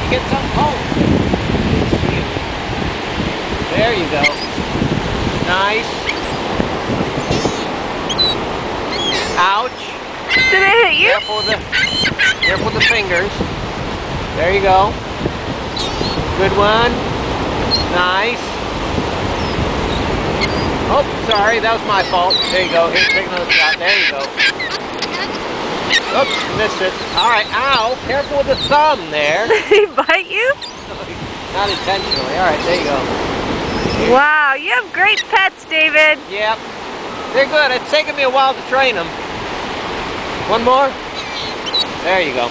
you get some? Oh! There you go. Nice. Ouch. Did it hit you? Careful with the fingers. There you go. Good one. Nice. Oh, sorry, that was my fault. There you go. Here, take another shot. There you go. Oops, missed it. All right, ow. Careful with the thumb there. Did he bite you? Not intentionally. All right, there you go. Wow, you have great pets, David. Yep. They're good. It's taken me a while to train them. One more. There you go.